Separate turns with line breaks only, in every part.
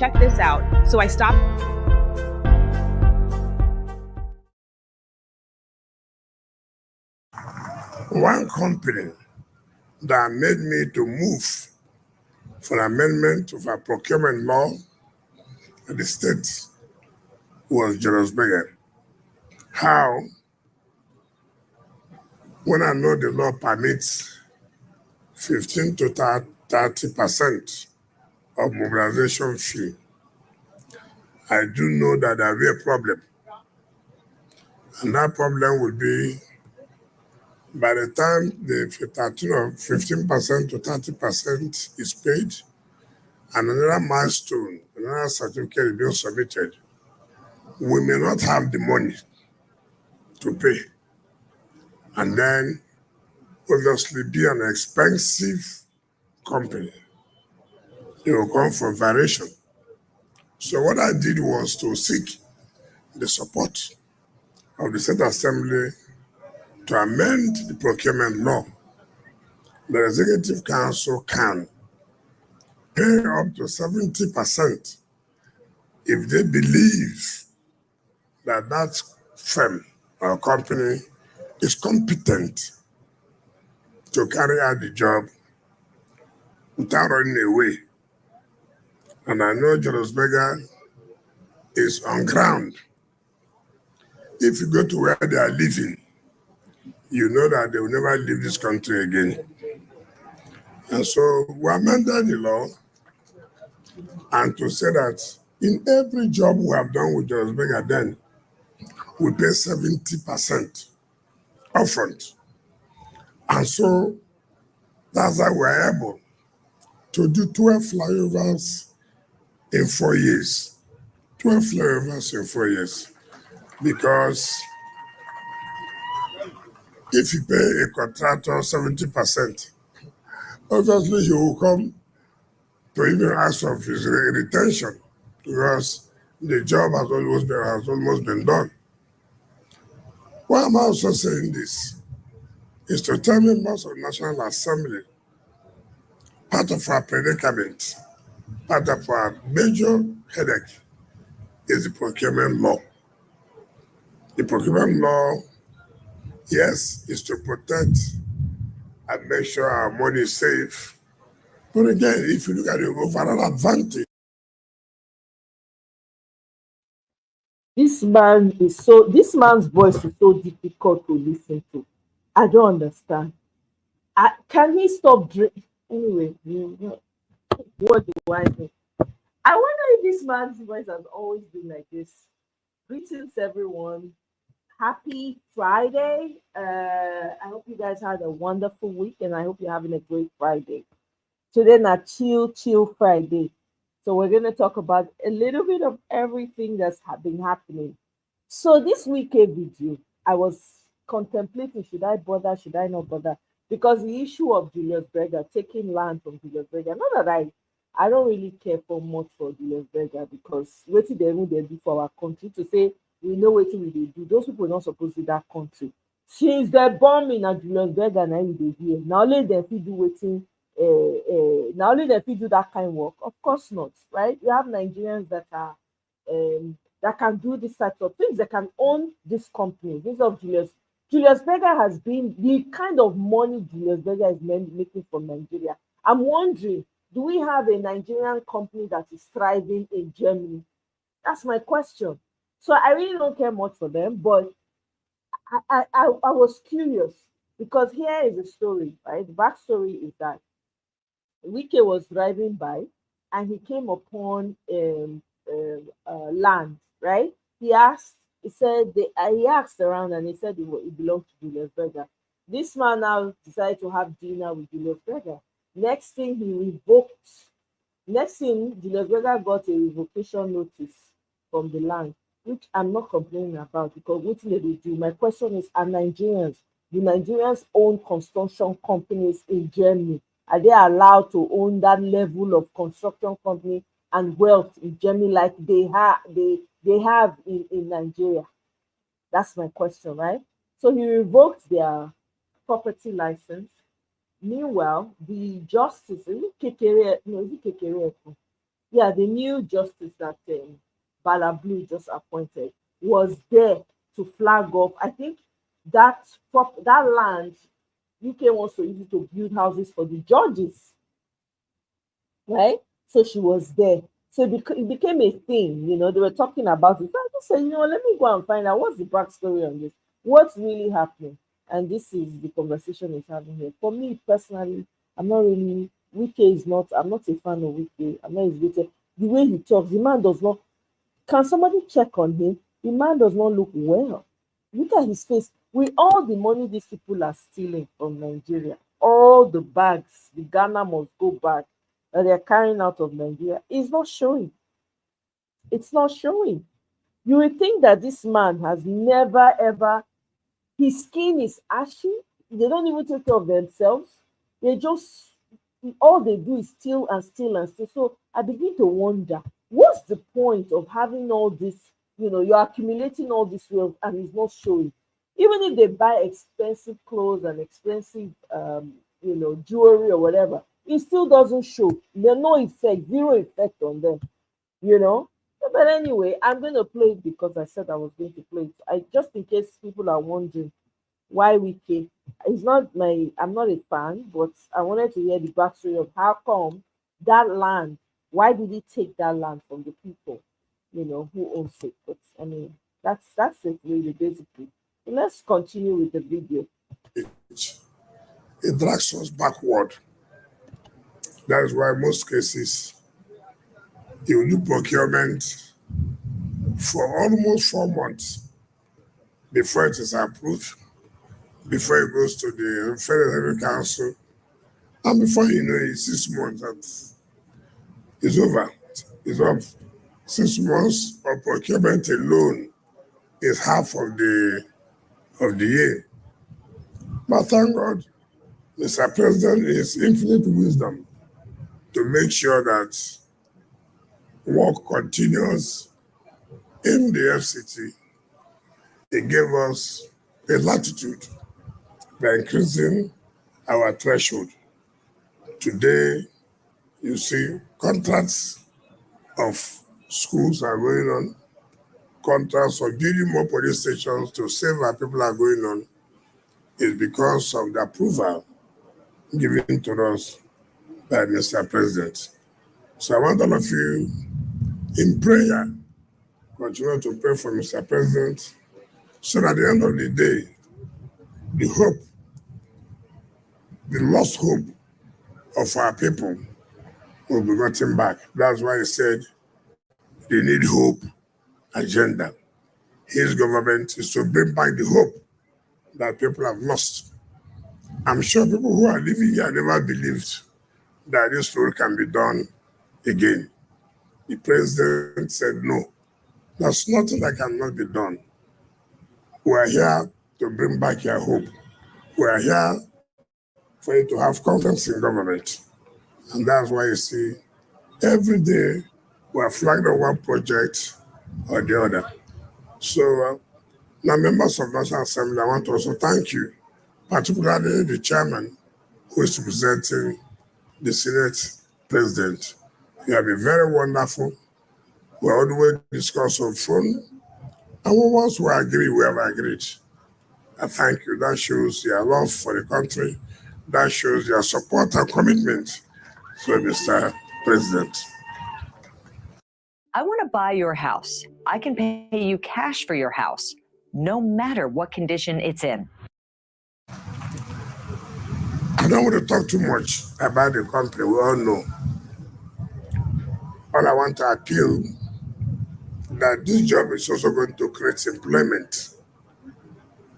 check this out. So I stopped.
One company that made me to move for amendment of a procurement law at the state was Julius Berger. How? When I know the law permits 15 to 30% of mobilization fee, I do know that there will be a problem. And that problem will be by the time the 15% to 30% is paid, and another milestone, another certificate is being submitted, we may not have the money to pay. And then obviously be an expensive company. It will come for variation. So what I did was to seek the support of the State Assembly to amend the procurement law. The Executive Council can pay up to 70% if they believe that that firm or company is competent to carry out the job without running away. And I know Julius Berger is on ground. If you go to where they are living, you know that they will never leave this country again. And so we amended the law and to say that in every job we have done with Julius Berger, then we pay 70% upfront. And so that's how we're able to do 12 flyovers in 4 years. 12 flyovers in 4 years. Because if you pay a contractor 70%, obviously he will come to even ask for his retention because the job has almost been done. Why am I also saying this? Is to tell members of the National Assembly part of our predicament, part of our major headache is the procurement law. The procurement law, yes, is to protect and make sure our money is safe. But again, if you look at the overall advantage,
This man's voice is so difficult to listen to. I don't understand. Can he stop drinking? Anyway, what do I know? I wonder if this man's voice has always been like this. Greetings, everyone. Happy Friday. I hope you guys had a wonderful week and I hope you're having a great Friday. Today, not chill Friday. So we're going to talk about a little bit of everything that's been happening. So this weekend video, I was contemplating, should I bother, should I not bother? Because the issue of Julius Berger, taking land from Julius Berger, not that I don't really care for much for Julius Berger because what they do for our country to say we know what we do. Those people are not supposed to be that country. Since the bombing at Julius Berger, now they hear. Now only them fit do waiting. Now only them fit do that kind of work. Of course not, right? You have Nigerians that are that can do this type of things. They can own this company. This of Julius Berger has been the kind of money Julius Berger is making from Nigeria. I'm wondering, do we have a Nigerian company that is thriving in Germany? That's my question. So I really don't care much for them, but I was curious because here is the story, right? The backstory is that Wike was driving by and he came upon land, right? He asked around and he said it belonged to Julius Berger. This man now decided to have dinner with Julius Berger. Next thing, Julius Berger got a revocation notice from the land, which I'm not complaining about because what did they do? My question is, do Nigerians own construction companies in Germany? Are they allowed to own that level of construction company and wealth in Germany like they have in Nigeria? That's my question, right? So he revoked their property license. Meanwhile, the justice, is it Kekere? No, is it Kekere? yeah, the new justice that Bala Blue just appointed was there to flag off. I think that land UK wants to use it to build houses for the judges, right? So she was there. So it became a thing, they were talking about it. So I just said, let me go and find out what's the backstory on this, what's really happening. And this is the conversation he's having here. For me personally, I'm not really, I'm not a fan of Wike. I'm not his Wike. The way he talks, the man does not, can somebody check on him? The man does not look well. Look at his face. With all the money these people are stealing from Nigeria, all the bags, the Ghana must go back that they're carrying out of Nigeria, is not showing. It's not showing. You would think that this man has never ever, his skin is ashy. They don't even take care of themselves. They just, all they do is steal and steal and steal. So I begin to wonder, what's the point of having all this? You're accumulating all this wealth and it's not showing. Even if they buy expensive clothes and expensive, jewelry or whatever, it still doesn't show. There's no effect, zero effect on them. You know. But anyway, I'm going to play it because I said I was going to play it. I just in case people are wondering why Wiki. I'm not a fan, but I wanted to hear the backstory of how come that land, why did he take that land from the people, who owns it. But I mean, that's it really basically. So let's continue with the video.
It drags us backward. That is why most cases you do procurement for almost 4 months before it is approved, before it goes to the Federal Council, and before you know it, 6 months that is over. It's up. 6 months of procurement alone is half of the year. But thank God, Mr. President is infinite wisdom to make sure that work continues in the FCT. He gave us a latitude by increasing our threshold. Today, you see contracts of schools are going on, contracts for building more police stations to save our people are going on. Is because of the approval given to us by Mr. President. So I want all of you in prayer, continue to pray for Mr. President, so that at the end of the day, the hope, the lost hope of our people will be gotten back. That's why he said they need hope agenda. His government is to bring back the hope that people have lost. I'm sure people who are living here never believed that this story can be done again. The president said no. There's nothing that cannot be done. We are here to bring back your hope. We are here for you to have confidence in government. And that's why you see every day we are flagged on one project or the other. So now members of National Assembly, I want to also thank you, particularly the chairman who is representing the Senate president. You have been very wonderful. We always discuss on phone. And once we agree, we have agreed. I thank you. That shows your love for the country. That shows your support and commitment for Mr. President.
I want to buy your house. I can pay you cash for your house, no matter what condition it's in.
I don't want to talk too much about the country. We all know. All I want to appeal that this job is also going to create employment.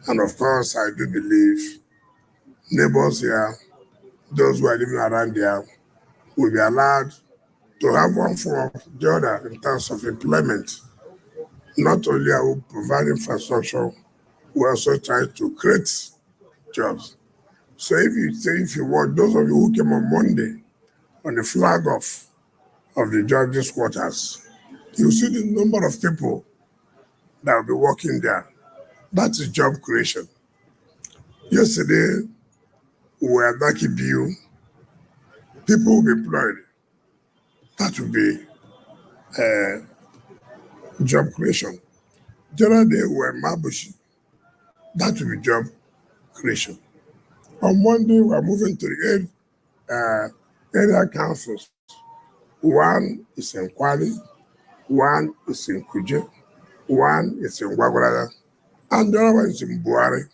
And of course, I do believe neighbors here, those who are living around here, will be allowed to have one form or the other in terms of employment. Not only are we providing infrastructure, we also try to create jobs. So if you want, those of you who came on Monday on the flag off of the judges' quarters, you see the number of people that will be working there. That is job creation. Yesterday, we were at Daki Biu. People will be employed. That will be job creation. The other day we were Mabushi. That will be job creation. On Monday, we are moving to the area councils. One is in Kwali, one is in Kuje, one is in Wagwaraga, and the other one is in Buhari.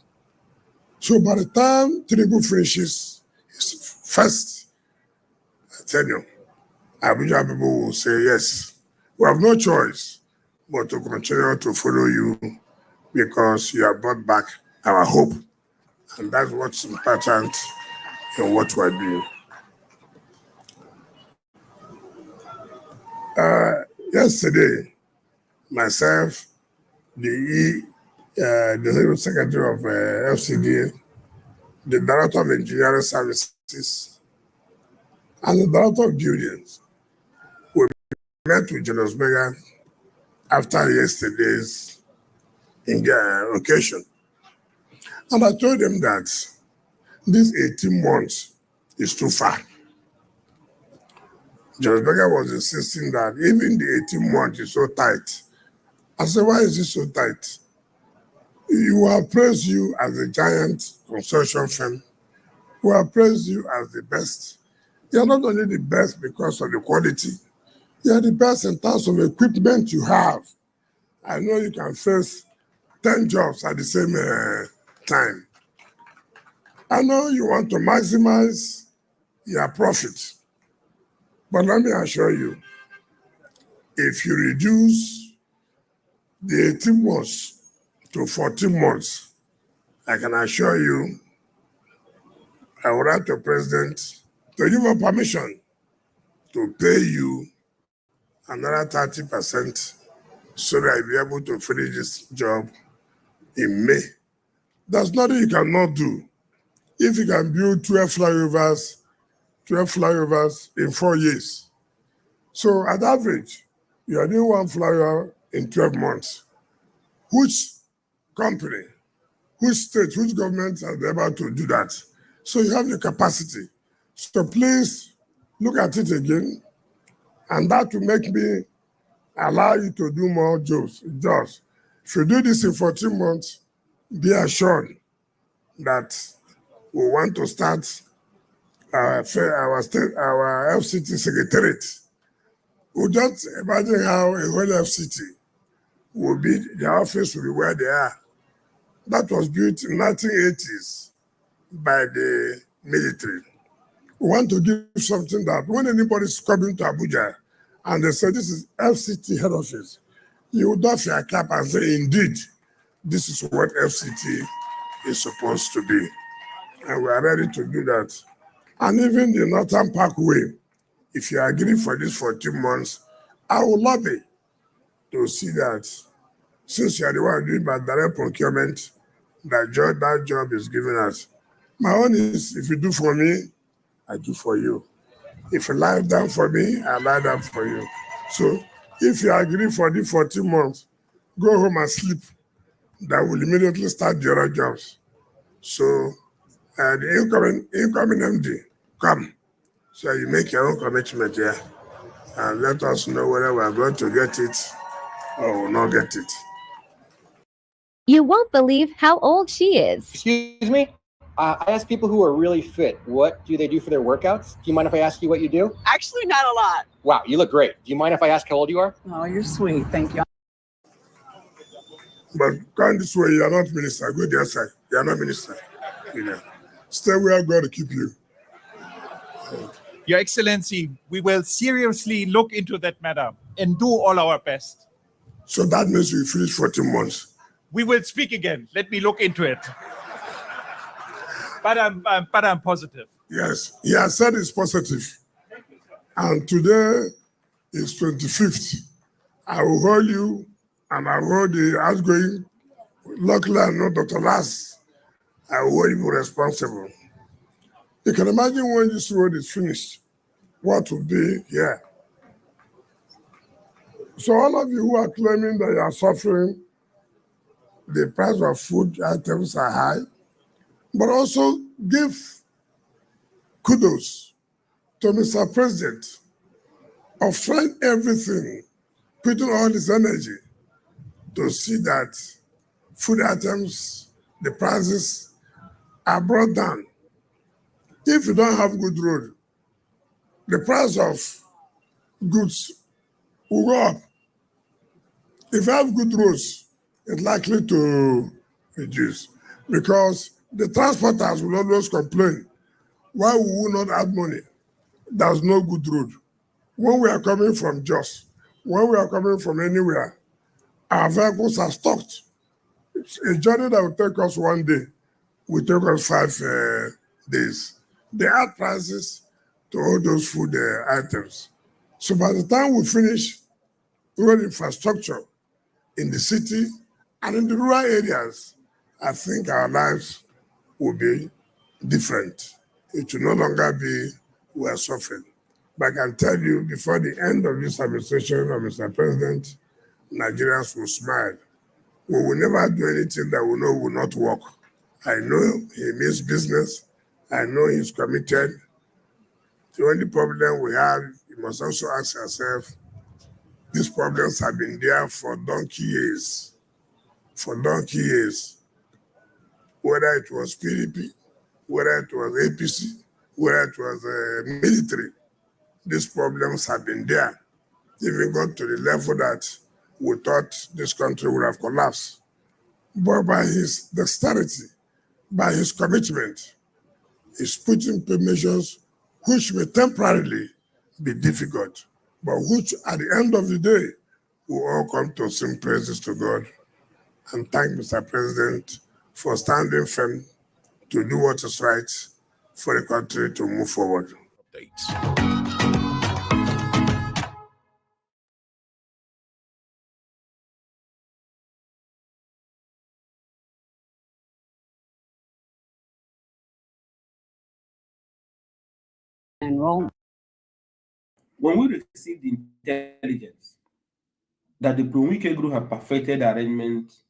So by the time Tinubu finishes his first tenure, Abuja people will say, yes, we have no choice but to continue to follow you because you have brought back our hope. And that's what's important in what we're doing. Yesterday, myself, the Secretary of FCDA, the Director of Engineering Services, and the Director of Buildings, we met with Jonas Berger after yesterday's occasion. And I told him that this 18 months is too far. Jonas Berger was insisting that even the 18 months is so tight. I said, why is it so tight? You have praised you as a giant construction firm. We have praised you as the best. You're not only the best because of the quality, you're the best in terms of equipment you have. I know you can face 10 jobs at the same time. I know you want to maximize your profit. But let me assure you, if you reduce the 18 months to 14 months, I can assure you, I will write to the president to give her permission to pay you another 30% so that I'll be able to finish this job in May. There's nothing you cannot do. If you can build 12 flyovers in 4 years. So at average, you are doing one flyover in 12 months. Which company, which state, which government has been able to do that? So you have the capacity. So please look at it again, and that will make me allow you to do more jobs. If you do this in 14 months, be assured that we want to start our FCT secretariat. We just imagine how a whole FCT will be, the office will be where they are. That was built in 1980s by the military. We want to give something that when anybody's coming to Abuja and they say this is FCT head office, you would doff your cap and say, indeed, this is what FCT is supposed to be. And we are ready to do that. And even the Northern Parkway, if you agree for this 14 months, I will lobby to see that since you are the one doing by direct procurement, that job is given us. My own is, if you do for me, I do for you. If you lie down for me, I lie down for you. So if you agree for the 14 months, go home and sleep. That will immediately start the other jobs. So the incoming MD, come. So you make your own commitment here and let us know whether we are going to get it or will not get it.
You won't believe how old she is.
Excuse me? I ask people who are really fit, what do they do for their workouts? Do you mind if I ask you what you do?
Actually, not a lot.
Wow, you look great. Do you mind if I ask how old you are?
Oh, you're sweet. Thank you.
But come this way, you are not minister. Go the other side. You are not minister. You know. Stay where God will keep you.
Your Excellency, we will seriously look into that matter and do all our best.
So that means we finish 14 months.
We will speak again. Let me look into it. But I'm positive.
Yes, he has said it's positive. And today is 25th. I will hold you and I will hold the outgoing. Luckily, I know Dr. Lass. I will hold you responsible. You can imagine when this road is finished, what will be here. So all of you who are claiming that you are suffering, the price of food items are high, but also give kudos to Mr. President of trying everything putting all this energy to see that food items, the prices are brought down. If you don't have good road, the price of goods will go up. If you have good roads, it's likely to reduce because the transporters will always complain, why we will not add money? There's no good road. When we are coming from Jos, when we are coming from anywhere, our vehicles are stocked. It's a journey that will take us 1 day will take us 5 days. They add prices to all those food items. So by the time we finish road infrastructure in the city and in the rural areas, I think our lives will be different. It will no longer be we are suffering. But I can tell you before the end of this administration of Mr. President, Nigerians will smile. We will never do anything that we know will not work. I know he means business. I know he's committed. The only problem we have, you must also ask yourself, these problems have been there for donkey years. For donkey years. Whether it was PDP, whether it was APC, whether it was military, these problems have been there. Even got to the level that we thought this country would have collapsed. But by his dexterity, by his commitment, he's putting measures which may temporarily be difficult, but which at the end of the day will all come to sing praises to God and thank Mr. President for standing firm to do what is right for the country to move forward.
Updates.
Enroll.
When we received the intelligence that the Pro-Wike group had perfected arrangements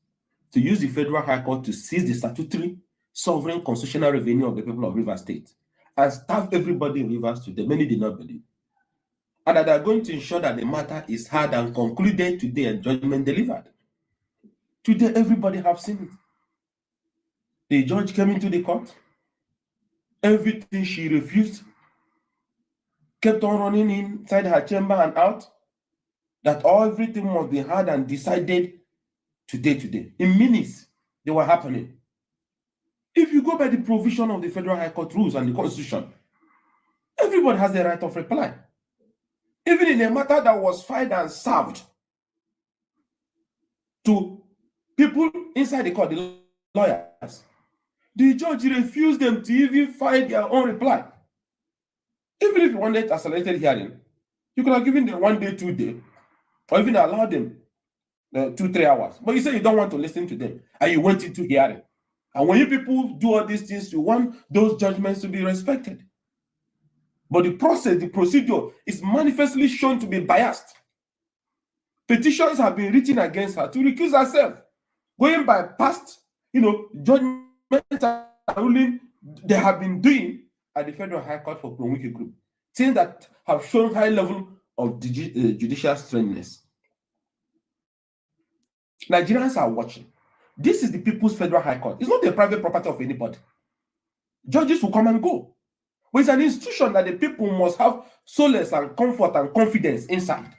to use the Federal High Court to seize the statutory sovereign constitutional revenue of the people of Rivers State and starve everybody in Rivers today, many did not believe. And that they are going to ensure that the matter is heard and concluded today and judgment delivered. Today, everybody have seen it. The judge came into the court. Everything she refused kept on running inside her chamber and out. That everything must be heard and decided today. In minutes, they were happening. If you go by the provision of the Federal High Court rules and the Constitution, everybody has the right of reply. Even in a matter that was filed and served to people inside the court, the lawyers, the judge refused them to even file their own reply. Even if you wanted accelerated hearing, you could have given them 1 day, 2 days, or even allowed them 2-3 hours. But you say you don't want to listen to them, and you went into hearing. And when you people do all these things, you want those judgments to be respected. But the process, the procedure is manifestly shown to be biased. Petitions have been written against her to recuse herself, going by past, judgments and ruling they have been doing at the Federal High Court for Pro-Wike Group. Things that have shown high level of judicial strangeness. Nigerians are watching. This is the People's Federal High Court. It's not a private property of anybody. Judges will come and go. But it's an institution that the people must have solace and comfort and confidence inside.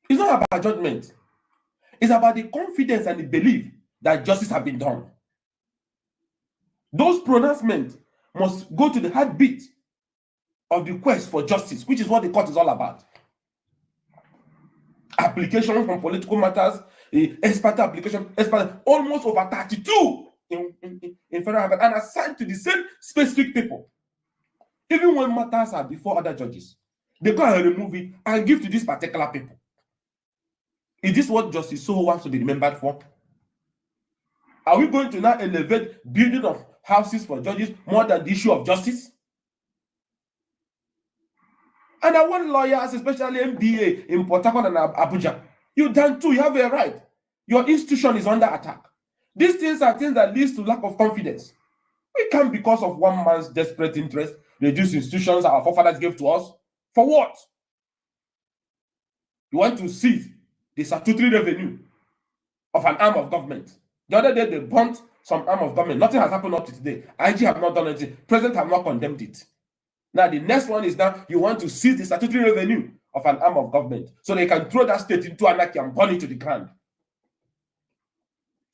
It's not about judgment. It's about the confidence and the belief that justice has been done. Those pronouncements must go to the heartbeat of the quest for justice, which is what the court is all about. Applications from political matters, expert application, almost over 32 in federal High Court and assigned to the same specific people. Even when matters are before other judges, they go and remove it and give to these particular people. Is this what Justice Soho wants to be remembered for? Are we going to now elevate building of houses for judges more than the issue of justice? And I want lawyers, especially MBA in Port Harcourt and Abuja, you done too, you have a right. Your institution is under attack. These things are things that lead to lack of confidence. We can't, because of one man's desperate interest, reduce institutions our forefathers gave to us. For what? You want to seize the statutory revenue of an arm of government. The other day, they burnt some arm of government. Nothing has happened up to today. IG have not done anything. President have not condemned it. Now, the next one is that you want to seize the statutory revenue of an arm of government so they can throw that state into anarchy and burn it to the ground.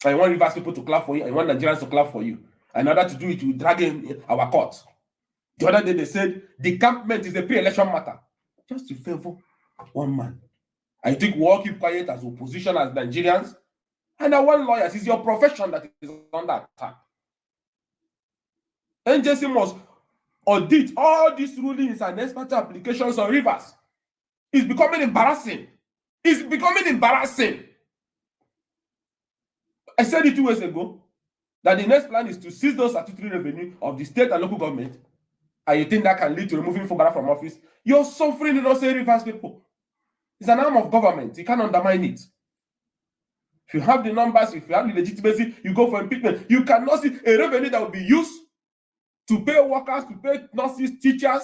And you want Rivers people to clap for you, and you want Nigerians to clap for you. And in order to do it, you drag in our court. The other day, they said the campment is a pre-election matter. Just to favor one man. I think we all keep quiet as opposition, as Nigerians. And our one lawyers, is your profession that is under attack. NJC must audit all these rulings and expert applications on Rivers. It's becoming embarrassing. It's becoming embarrassing. I said it 2 years ago that the next plan is to seize those statutory revenue of the state and local government, and you think that can lead to removing Fubara from office. You're suffering innocent Rivers people. It's an arm of government. You can't undermine it. If you have the numbers, if you have the legitimacy, you go for impeachment. You cannot see a revenue that will be used to pay workers, to pay nurses, teachers.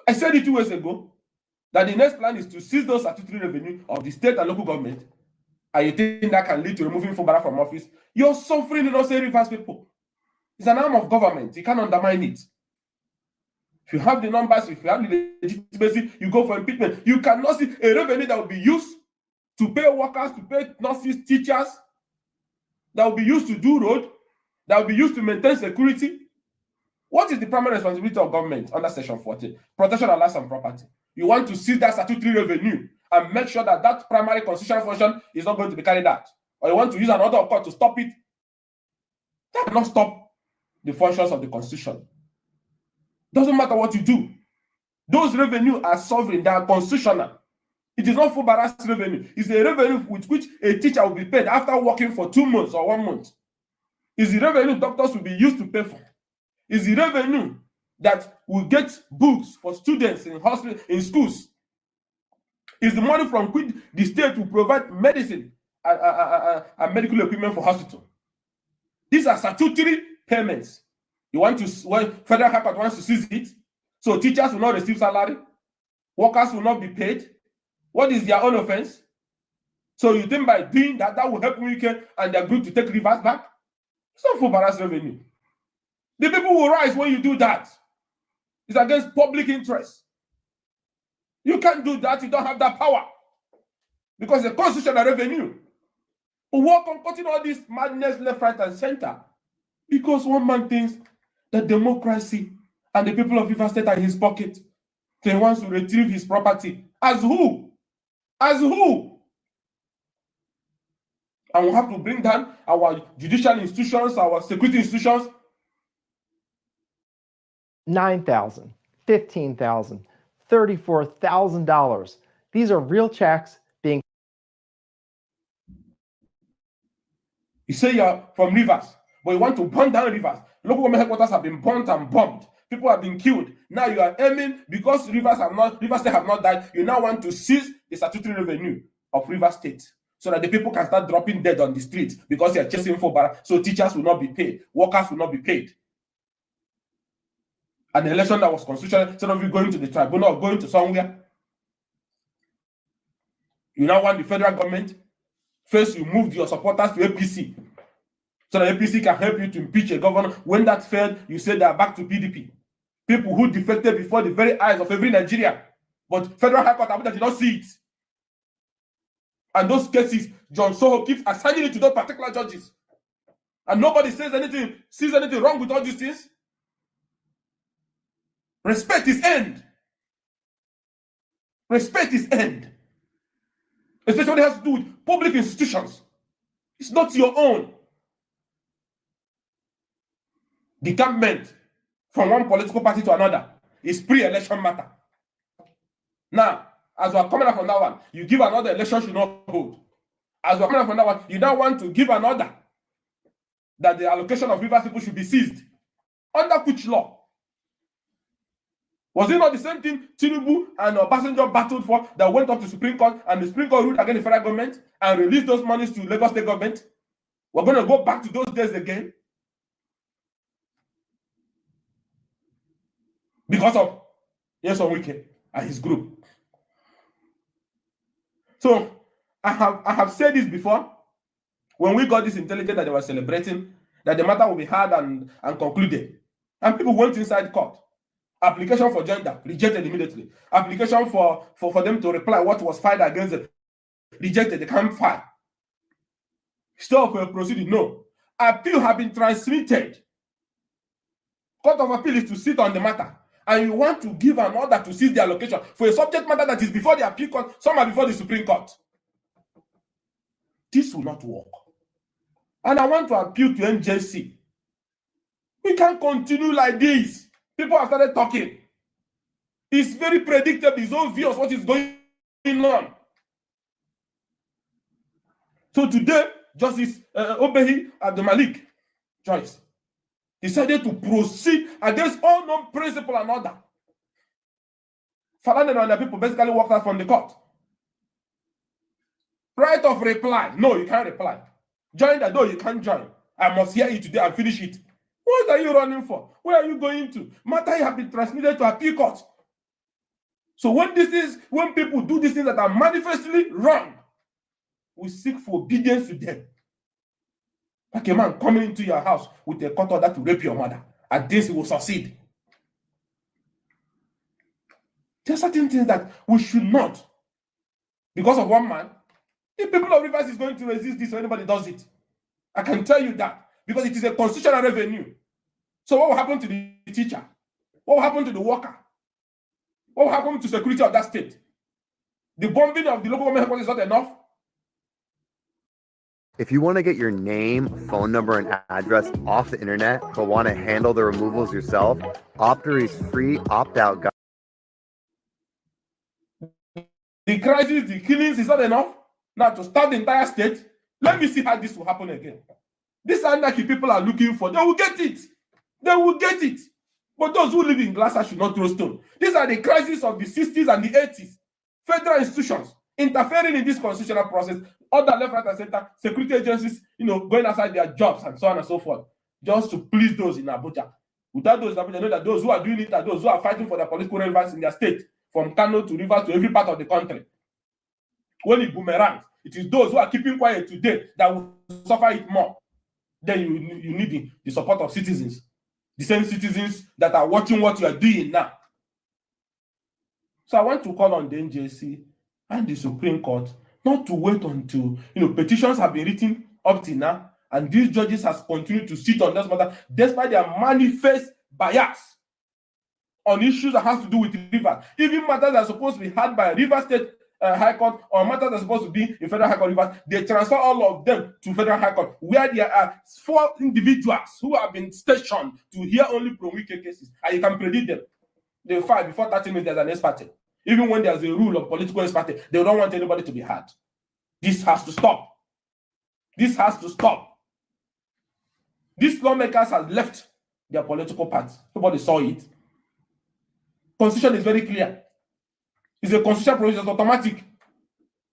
I said it 2 years ago that the next plan is to seize those statutory revenue of the state and local government, and you think that can lead to removing Fubara from office. You're suffering innocent Rivers people. It's an arm of government. You can't undermine it. If you have the numbers, if you have the legitimacy, you go for impeachment. You cannot see a revenue that will be used to pay workers, to pay nurses, teachers, that will be used to do road, that will be used to maintain security. What is the primary responsibility of government under Section 14? Protection of life and property. You want to seize that statutory revenue and make sure that that primary constitutional function is not going to be carried out. Or you want to use an order of court to stop it. That cannot stop the functions of the Constitution. Doesn't matter what you do. Those revenue are sovereign, they are constitutional. It is not Fubara's revenue. It's a revenue with which a teacher will be paid after working for 2 months or 1 month. It's the revenue doctors will be used to pay for. It's the revenue that will get books for students in hospitals, in schools. It's the money from which the state will provide medicine and medical equipment for hospital. These are statutory payments. You want to, when federal high court wants to seize it, so teachers will not receive salary, workers will not be paid. What is their own offense? So you think by doing that, that will help Wike and their group to take Rivers back? It's not for Bara's revenue. The people will rise when you do that. It's against public interest. You can't do that. You don't have that power. Because the constitutional revenue will work on cutting all this madness left, right, and center. Because one man thinks that democracy and the people of Rivers State are in his pocket. So he wants to retrieve his property. As who? As who? And we have to bring down our judicial institutions, our security institutions.
$9,000, $15,000, $34,000. These are real checks being.
You say you're from Rivers, but you want to burn down Rivers. Local government headquarters have been burnt and bombed. People have been killed. Now you are aiming, because Rivers State have not died, you now want to seize the statutory revenue of Rivers State so that the people can start dropping dead on the streets because they are chasing for bar. So teachers will not be paid, workers will not be paid. An election that was constitutional, instead of you going to the tribunal or going to somewhere, you now want the federal government. First, you moved your supporters to APC so that APC can help you to impeach a governor. When that failed, you said they are back to PDP. People who defected before the very eyes of every Nigerian. But Federal High Court Abuja did not see it. And those cases, John Soho keeps assigning it to those particular judges. And nobody sees anything wrong with all these things. Respect is end. Respect is end. Especially when it has to do with public institutions. It's not your own. The government from one political party to another is pre-election matter. Now, as we are coming up from that one, you give another election should not hold. As we are coming up from that one, you now want to give an order that the allocation of Rivers people should be seized. Under which law? Was it not the same thing Tinubu and Obasanjo battled for that went up to Supreme Court, and the Supreme Court ruled against the federal government and released those monies to Lagos State government? We're going to go back to those days again because of Nyesom Wike and his group. So I have said this before. When we got this intelligence that they were celebrating, that the matter will be heard and concluded, and people went inside court. Application for joinder rejected immediately. Application for them to reply what was filed against them rejected. They can't file. Stop proceeding. No. Appeal have been transmitted. Court of Appeal is to sit on the matter, and you want to give an order to seize their location for a subject matter that is before the appeal court, some are before the Supreme Court. This will not work. And I want to appeal to NJC. We can't continue like this. People have started talking. It's very predictable. It's obvious what is going on. So today, Justice Obehi Abdulmalik Joyce decided to proceed against all known principle and order. Falana and other people basically walked out from the court. Right of reply. No, you can't reply. Join that. No, you can't join. I must hear it today and finish it. What are you running for? Where are you going to? Matter have been transmitted to appeal court. So when people do these things that are manifestly wrong, we seek for obedience to them. Like a man coming into your house with a court order to rape your mother, and this will succeed. There are certain things that we should not, because of one man. The people of Rivers is going to resist this when anybody does it. I can tell you that, because it is a constitutional revenue. So what will happen to the teacher? What will happen to the worker? What will happen to security of that state? The bombing of the local government headquarters is not enough.
If you want to get your name, phone number, and address off the internet, but want to handle the removals yourself, Optory's free opt-out guide.
The crisis, the killings is not enough. Now to start the entire state, let me see how this will happen again. This anarchy people are looking for, they will get it. They will get it. But those who live in Glasshouse should not throw stone. These are the crises of the 60s and the 80s. Federal institutions interfering in this constitutional process, other left, right, and center, security agencies, going outside their jobs and so on and so forth, just to please those in Abuja. Without those in Abuja, know that those who are doing it are those who are fighting for their political relevance in their state, from Kano to Rivers to every part of the country. When it boomerangs, it is those who are keeping quiet today that will suffer it more. Then you need the support of citizens, the same citizens that are watching what you are doing now. So I want to call on the NJC and the Supreme Court not to wait until petitions have been written up till now, and these judges has continued to sit on this matter despite their manifest bias on issues that has to do with Rivers. Even matters that are supposed to be heard by Rivers State High Court, or matters that are supposed to be in Federal High Court Rivers, they transfer all of them to Federal High Court, where there are 4 individuals who have been stationed to hear only pro-wicked cases, and you can predict them. They file before 30 minutes. There's an ex parte. Even when there's a rule of political ex parte, they don't want anybody to be heard. This has to stop. This has to stop. These lawmakers have left their political party. Everybody saw it. Constitution is very clear. It's a constitutional provision, it's automatic.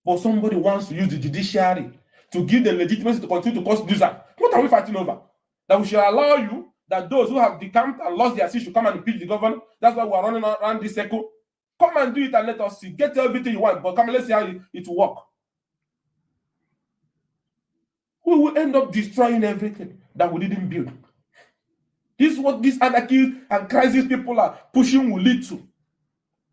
But somebody wants to use the judiciary to give them legitimacy to continue to cause nuisance. What are we fighting over? That we should allow you, that those who have decamped and lost their seat should come and impeach the governor. That's why we are running around this circle. Come and do it and let us see. Get everything you want, but come and let's see how it will work. We will end up destroying everything that we didn't build. This is what these anarchy and crisis people are pushing will lead to.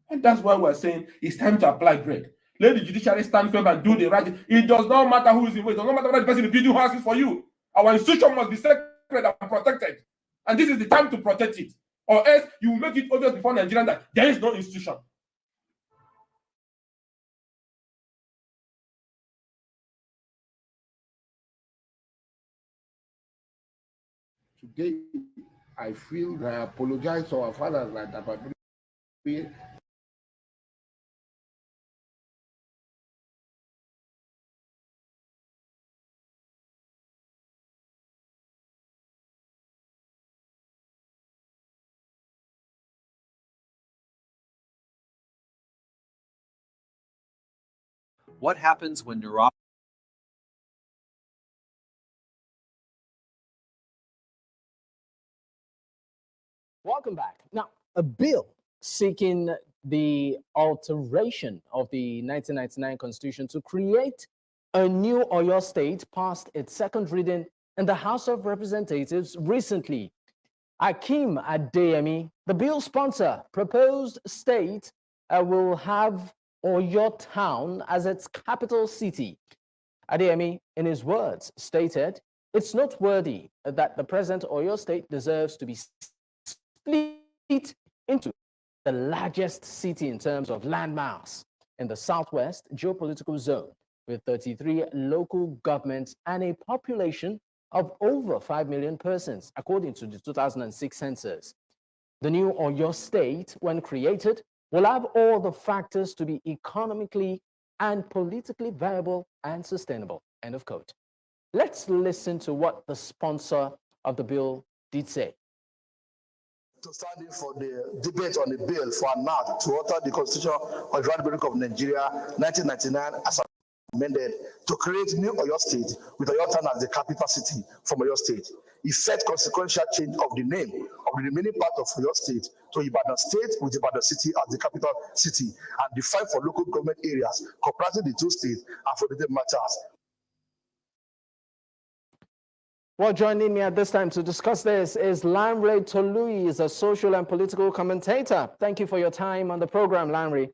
And that's why we're saying it's time to apply bread. Let the judiciary stand firm and do the right thing. It does not matter who is in way. It does not matter what the person is building who asks for you. Our institution must be sacred and protected. And this is the time to protect it. Or else you will make it obvious before Nigerians that there is no institution.
Today, I feel I apologize to our fathers like that.
What happens when neuropathy?
Welcome back. Now, a bill seeking
the alteration of the 1999 Constitution to create a new Oyo state passed its second reading in the House of Representatives recently. Akeem Adeyemi, the bill sponsor, proposed state will have Oyo town as its capital city. Adeyemi, in his words, stated, "It's noteworthy that the present Oyo state deserves to be split into the largest city in terms of landmass in the southwest geopolitical zone, with 33 local governments and a population of over 5 million persons, according to the 2006 census. The new Oyo state, when created, will have all the factors to be economically and politically viable and sustainable." End of quote. Let's listen to what the sponsor of the bill did say.
To stand in for the debate on the bill for an act to alter the Constitution of the Republic of Nigeria 1999 as amended to create new Oyo State with Oyo Town as the capital city from Oyo State. Effect consequential change of the name of the remaining part of Oyo State to Ibadan State with Ibadan City as the capital city and define for local government areas comprising the two states and for the matters.
Well, joining me at this time to discuss this is Lanre Tolu. He is a social and political commentator. Thank you for your time on the program, Lanre.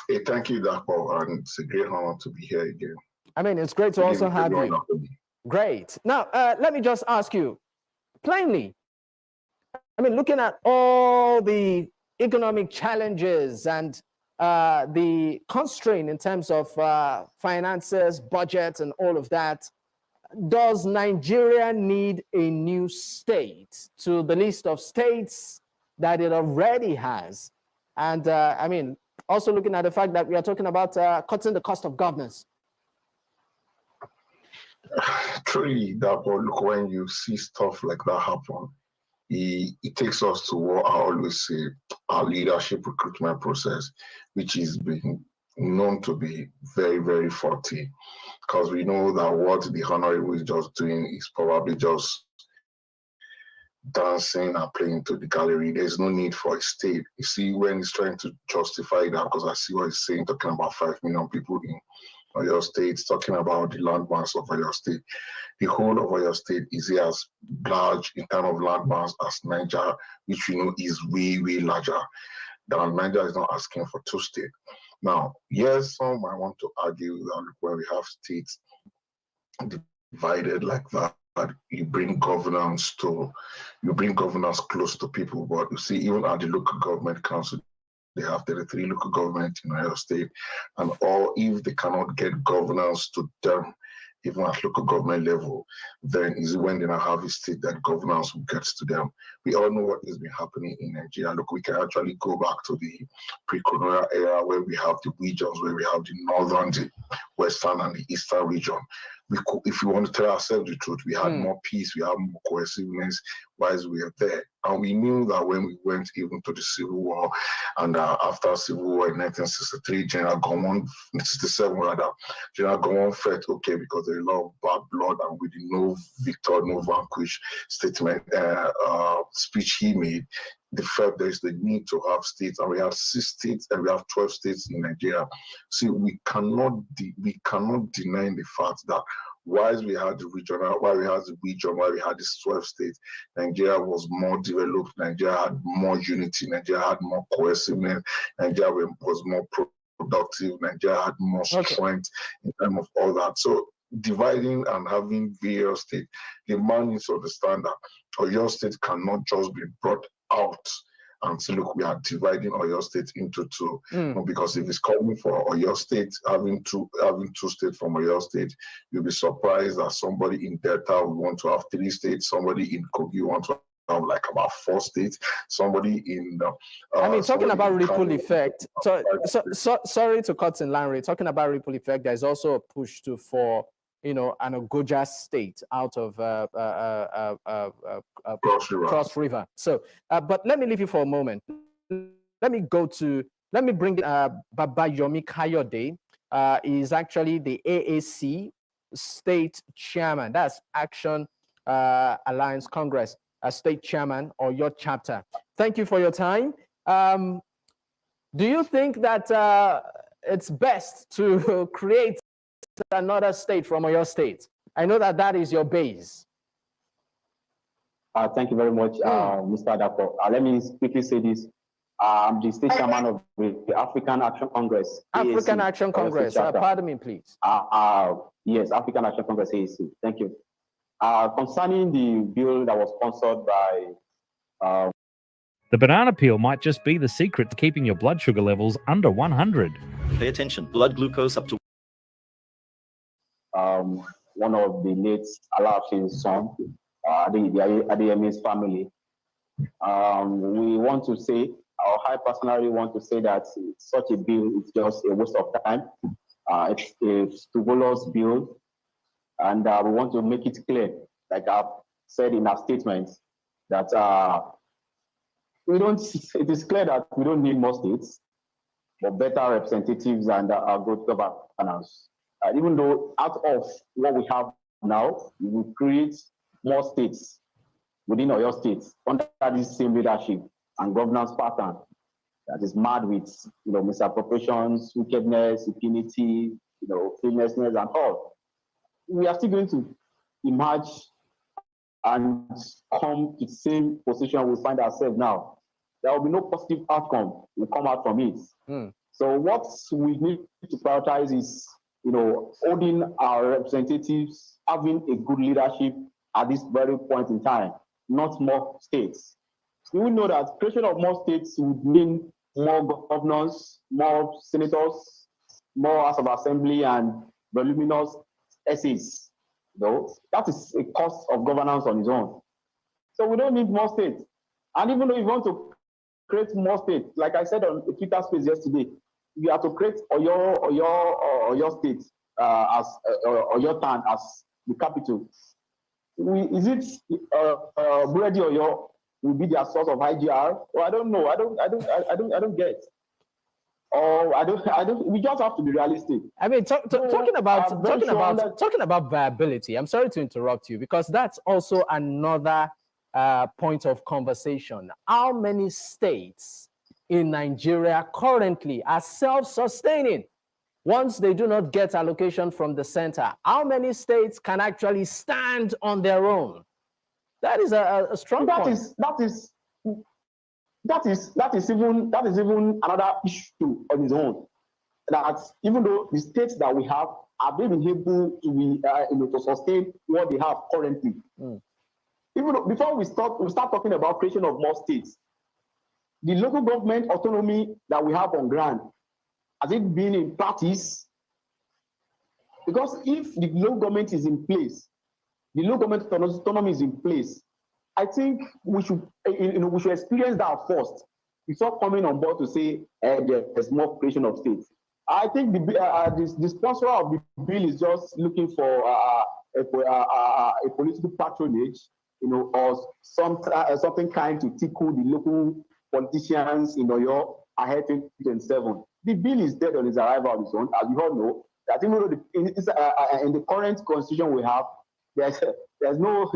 Hey, thank you, Dapo, and it's a great honor to be here again.
I mean, it's great to also have you. Great. Now, let me just ask you plainly. I mean, looking at all the economic challenges and the constraint in terms of finances, budget, and all of that, does Nigeria need a new state to the list of states that it already has? And I mean, also looking at the fact that we are talking about cutting the cost of governance.
Truly, Dapo, look, when you see stuff like that happen, it takes us to what I always say, our leadership recruitment process, which is being known to be very, very faulty. Because we know that what the Honorable is just doing is probably just dancing and playing to the gallery. There's no need for a state. You see, when he's trying to justify that, because I see what he's saying, talking about 5 million people in Oyo State, talking about the landmass of Oyo State. The whole of Oyo State is as large in terms of landmass as Niger, which we know is way, way larger. That Niger is not asking for 2 states. Now, yes, some might want to argue that when we have states divided like that, you bring governance close to people. But you see, even at the local government council, they have 33 local governments in Oyo State, and all if they cannot get governance to them, even at local government level, then is when they now have a state that governance gets to them. We all know what has been happening in Nigeria. Look, we can actually go back to the pre-colonial era where we have the regions, where we have the northern, the western, and the eastern region. If we want to tell ourselves the truth, we had more peace, we had more cohesiveness whilst we were there. And we knew that when we went even to the Civil War, and after Civil War in 1963, General Gowon, 67 rather, General Gowon felt okay because there is a lot of bad blood, and with the no victor, no vanquish statement, speech he made, they felt there is the need to have states, and we have 6 states and we have 12 states in Nigeria. See, we cannot deny the fact that whilst we had the regional, while we had the region, while we had these 12 states, Nigeria was more developed, Nigeria had more unity, Nigeria had more cohesiveness, Nigeria was more productive, Nigeria had more strength in terms of all that. So dividing and having various states, the man needs to understand that Oyo State cannot just be brought out and say, look, we are dividing Oyo State into 2. No, because if it's coming for Oyo State, having two states from Oyo State, you'll be surprised that somebody in Delta will want to have 3 states, somebody in Kogi wants to have like about 4 states, somebody in
I mean, talking about ripple effect. Sorry to cut in, Lanre. Talking about ripple effect, there's also a push for an Ogoja state out of Cross River. So, but let me leave you for a moment. Let me bring Baba Yomi Kayode. Is actually the AAC state chairman. That's Action Alliance Congress, state chairman or your chapter. Thank you for your time. Do you think that it's best to create another state from your state? I know that that is your base.
Thank you very much, Mr. Adapo. Let me quickly say this. I'm the state chairman of the African Action Congress.
African
AAC,
Action Congress. Pardon me, please.
Yes, African Action Congress, AAC. Thank you. Concerning the bill that was sponsored by...
The banana peel might just be the secret to keeping your blood sugar levels under 100.
Pay attention. Blood glucose up to...
one of the late Alaafin son, the Adeyemi's family. We want to say, or I personally want to say that such a bill is just a waste of time. It's a frivolous bill, and we want to make it clear, like I've said in our statement, that we don't. It is clear that we don't need more states, but better representatives and good governance. Even though out of what we have now, we will create more states within Oyo State under this same leadership and governance pattern that is mad with, misappropriations, wickedness, impunity, faithlessness, and all. We are still going to emerge and come to the same position we find ourselves now. There will be no positive outcome will come out from it. So what we need to prioritize is, holding our representatives, having a good leadership at this very point in time, not more states. We know that creation of more states would mean more governors, more senators, more House of Assembly, and voluminous essays. That is a cost of governance on its own. So we don't need more states. And even though you want to create more states, like I said on the Twitter space yesterday, we have to create Oyo State as Oyo Town as the capital. Is it Buredi Oyo will be their source of IGR? Well, I don't know. I don't get. Or I don't. We just have to be realistic.
I mean, talking about viability. I'm sorry to interrupt you because that's also another point of conversation. How many states in Nigeria currently are self-sustaining once they do not get allocation from the center? How many states can actually stand on their own? That is a strong point.
That is even another issue on its own. That even though the states that we have been able to be to sustain what they have currently. Even though, before we start talking about creation of more states, the local government autonomy that we have on ground, has it been in practice? Because if the local government is in place, the local government autonomy is in place, I think we should experience that first before coming on board to say there's more creation of states. I think the sponsor of the bill is just looking for a political patronage, or something kind to tickle the local politicians in Oyo ahead 2027. The bill is dead on its arrival on its own, as you all know. That even though in the current constitution we have, there's no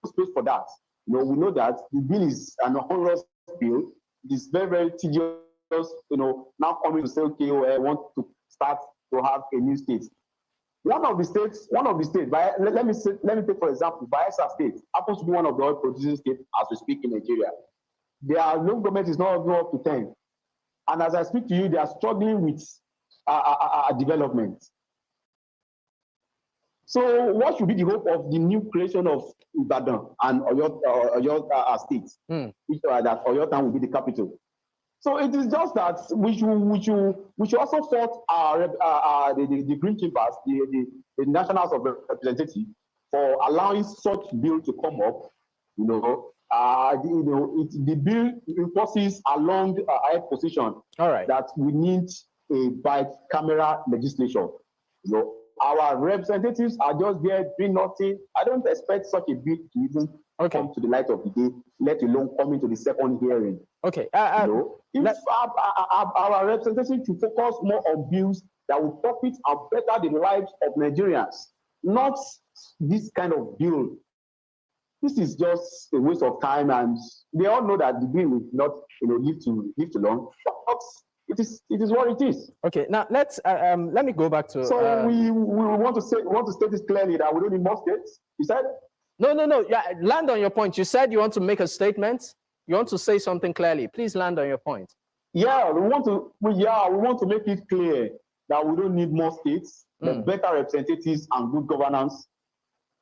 space for that. We know that the bill is an onerous bill. It is very, very tedious. Now coming to say, okay, I want to start to have a new state. One of the states, let me take for example, Bayelsa State happens to be one of the oil producing states as we speak in Nigeria. Their local government is not up to 10. And as I speak to you, they are struggling with development. So what should be the hope of the new creation of Ibadan and Oyo State, which that Oyo Town will be the capital? So it is just that we should also fault the Green Keepers, the National House of Representatives, for allowing such bill to come up. The bill enforces a long position that we need a bicameral legislation. Our representatives are just there doing nothing. I don't expect such a bill to even come to the light of the day, let alone come into the second hearing.
Okay.
If our representatives should focus more on bills that will profit and better the lives of Nigerians, not this kind of bill this is just a waste of time, and they all know that the bill will not, live to long. But it is what it is.
Okay, now let me go back to.
So we want to state this clearly that we don't need more states. You said?
No. Yeah, land on your point. You said you want to make a statement. You want to say something clearly. Please land on your point.
Yeah, we want to make it clear that we don't need more states. But better representatives and good governance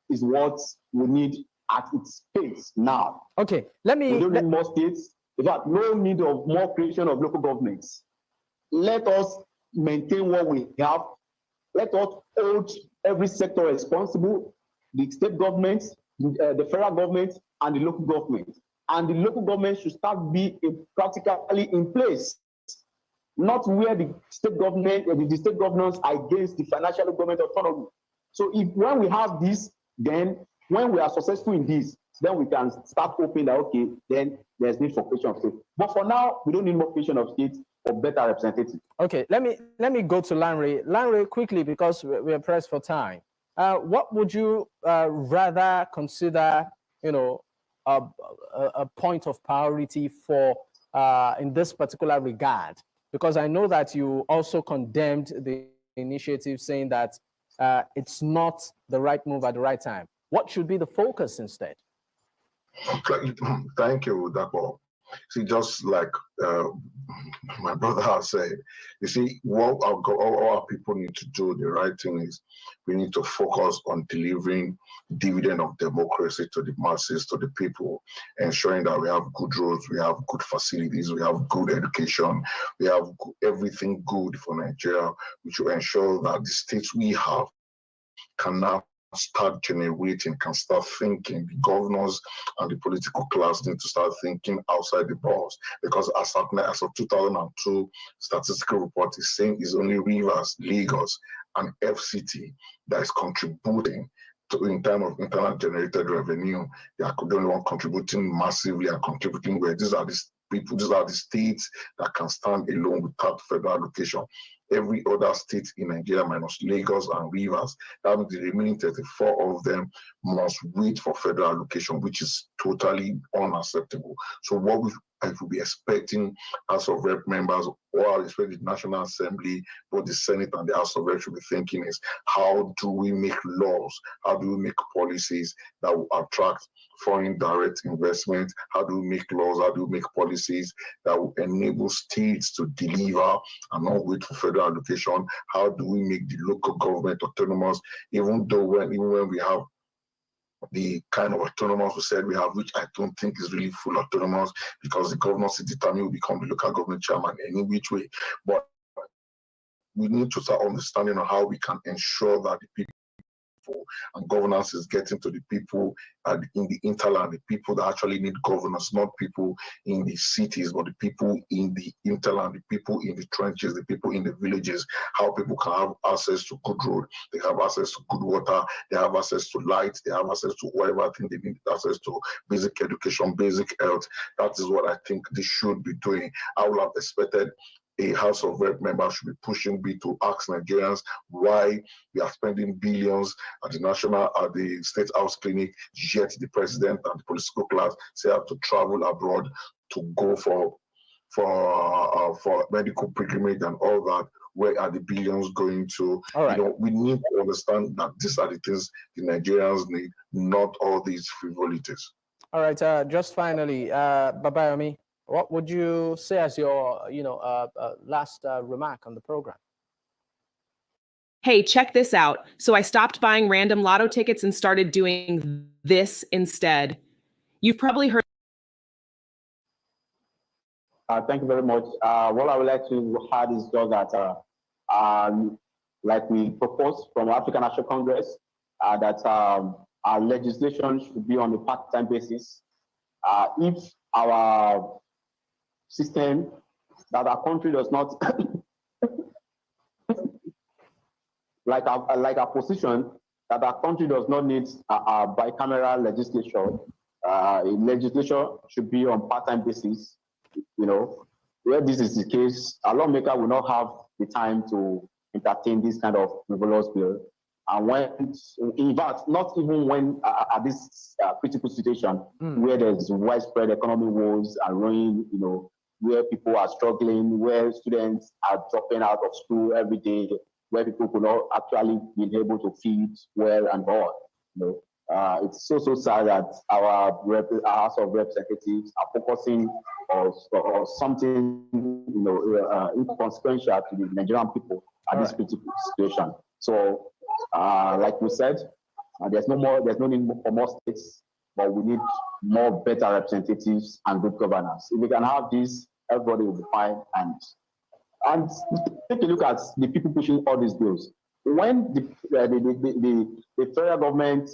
is what we need at its pace now.
Okay,
we don't need more states. In fact, no need of more creation of local governments. Let us maintain what we have. Let us hold every sector responsible, the state government, the federal government, and the local government. And the local government should start being practically in place, not where the state government or the state governors are against the financial government autonomy. So when we have this, then when we are successful in this, then we can start hoping that, okay, then there's need for creation of states. But for now, we don't need more creation of states or better representatives.
Okay, let me go to Lanre. Lanre, quickly, because we're pressed for time. What would you rather consider, a point of priority for in this particular regard? Because I know that you also condemned the initiative, saying that it's not the right move at the right time. What should be the focus instead?
Thank you, Dapo. See, just like my brother has said, you see, what our people need to do, the right thing is we need to focus on delivering dividend of democracy to the masses, to the people, ensuring that we have good roads, we have good facilities, we have good education, we have everything good for Nigeria, which will ensure that the states we have can now start generating, can start thinking. The governors and the political class need to start thinking outside the box, because as of 2002 statistical report is saying it's only Rivers, Lagos, and FCT that is contributing to, in terms of internal generated revenue. They are the only one contributing massively and contributing where these are the people, these are the states that can stand alone without federal allocation. Every other state in Nigeria minus Lagos and Rivers, that means the remaining 34 of them must wait for federal allocation, which is totally unacceptable. So what I will be expecting House of Rep members, or I expect the National Assembly, both the Senate and the House of Rep should be thinking is, how do we make laws? How do we make policies that will attract foreign direct investment? How do we make laws? How do we make policies that will enable states to deliver and not wait for federal allocation? How do we make the local government autonomous, even when we have the kind of autonomous we said we have, which I don't think is really full autonomous, because the governors determine who become the local government chairman any which way. But we need to start understanding on how we can ensure that the people and governance is getting to the people in the interland, the people that actually need governance, not people in the cities, but the people in the interland, the people in the trenches, the people in the villages, how people can have access to good road, they have access to good water, they have access to light, they have access to whatever thing they need access to, basic education, basic health. That is what I think they should be doing. I would have expected a House of Rep member should be pushing me to ask Nigerians why we are spending billions at the State House Clinic, yet the president and the political class say have to travel abroad to go for medical pilgrimage and all that. Where are the billions going to?
All right.
We need to understand that these are the things the Nigerians need, not all these frivolities.
All right. Just finally, Babayomi, what would you say as your, last remark on the program?
Hey, check this out. So I stopped buying random lotto tickets and started doing this instead. You've probably heard.
Thank you very much. What I would like to add is just that, like we proposed from African National Congress, that our legislation should be on a part-time basis. If our system, that our country does not, like our position, that our country does not need a bicameral legislation. Legislation should be on part-time basis. Where this is the case, a lawmaker will not have the time to entertain this kind of frivolous bill. And when, in fact, not even when at this critical situation where there's widespread economic woes and ruin, where people are struggling, where students are dropping out of school every day, where people could not actually be able to feed well and all. It's so sad that our House of Representatives are focusing on something inconsequential to the Nigerian people at this critical situation. So, like we said, there's no need for more states, but we need more better representatives and good governance. If we can have this, everybody will be fine. And take a look at the people pushing all these bills. When the federal government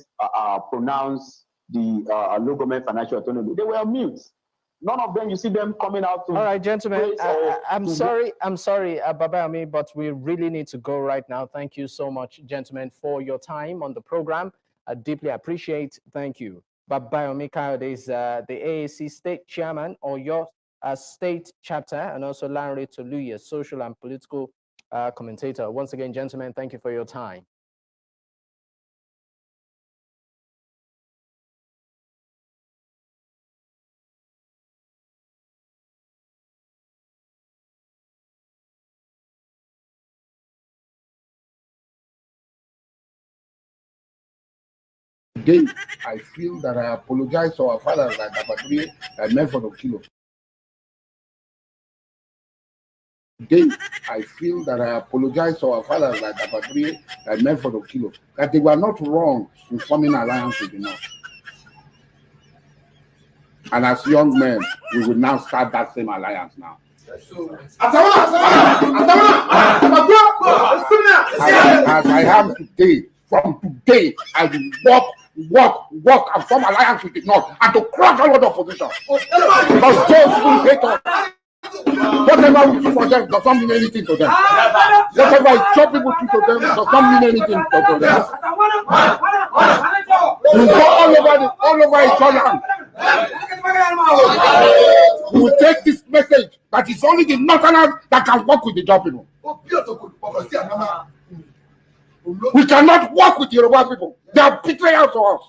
pronounced the local government financial autonomy, they were mute. None of them, you see them coming out to.
All right, gentlemen, I'm sorry, Babayami, but we really need to go right now. Thank you so much, gentlemen, for your time on the program. I deeply appreciate. Thank you. Babayami Kayode is the AAC State Chairman or your state chapter, and also Larry Toluye, social and political commentator. Once again, gentlemen, thank you for your time.
Today, I feel that I apologize to our fathers like Abaturi, I meant for the kilo. Today, I feel that I apologize to our fathers like Abaturi, I meant for the kilo, that they were not wrong in forming alliance with the North. And as young men, we will now start that same alliance now. As I am today, from today, I will work and form alliance with the North and to crush all of the opposition. Because those who hate us, whatever we do for them does not mean anything to them. Whatever I chop people do to them does not mean anything to them. We go all over Jordan. We will take this message that it's only the Northerners that can work with the job people. We cannot work with the Yoruba people. They are betrayers to us.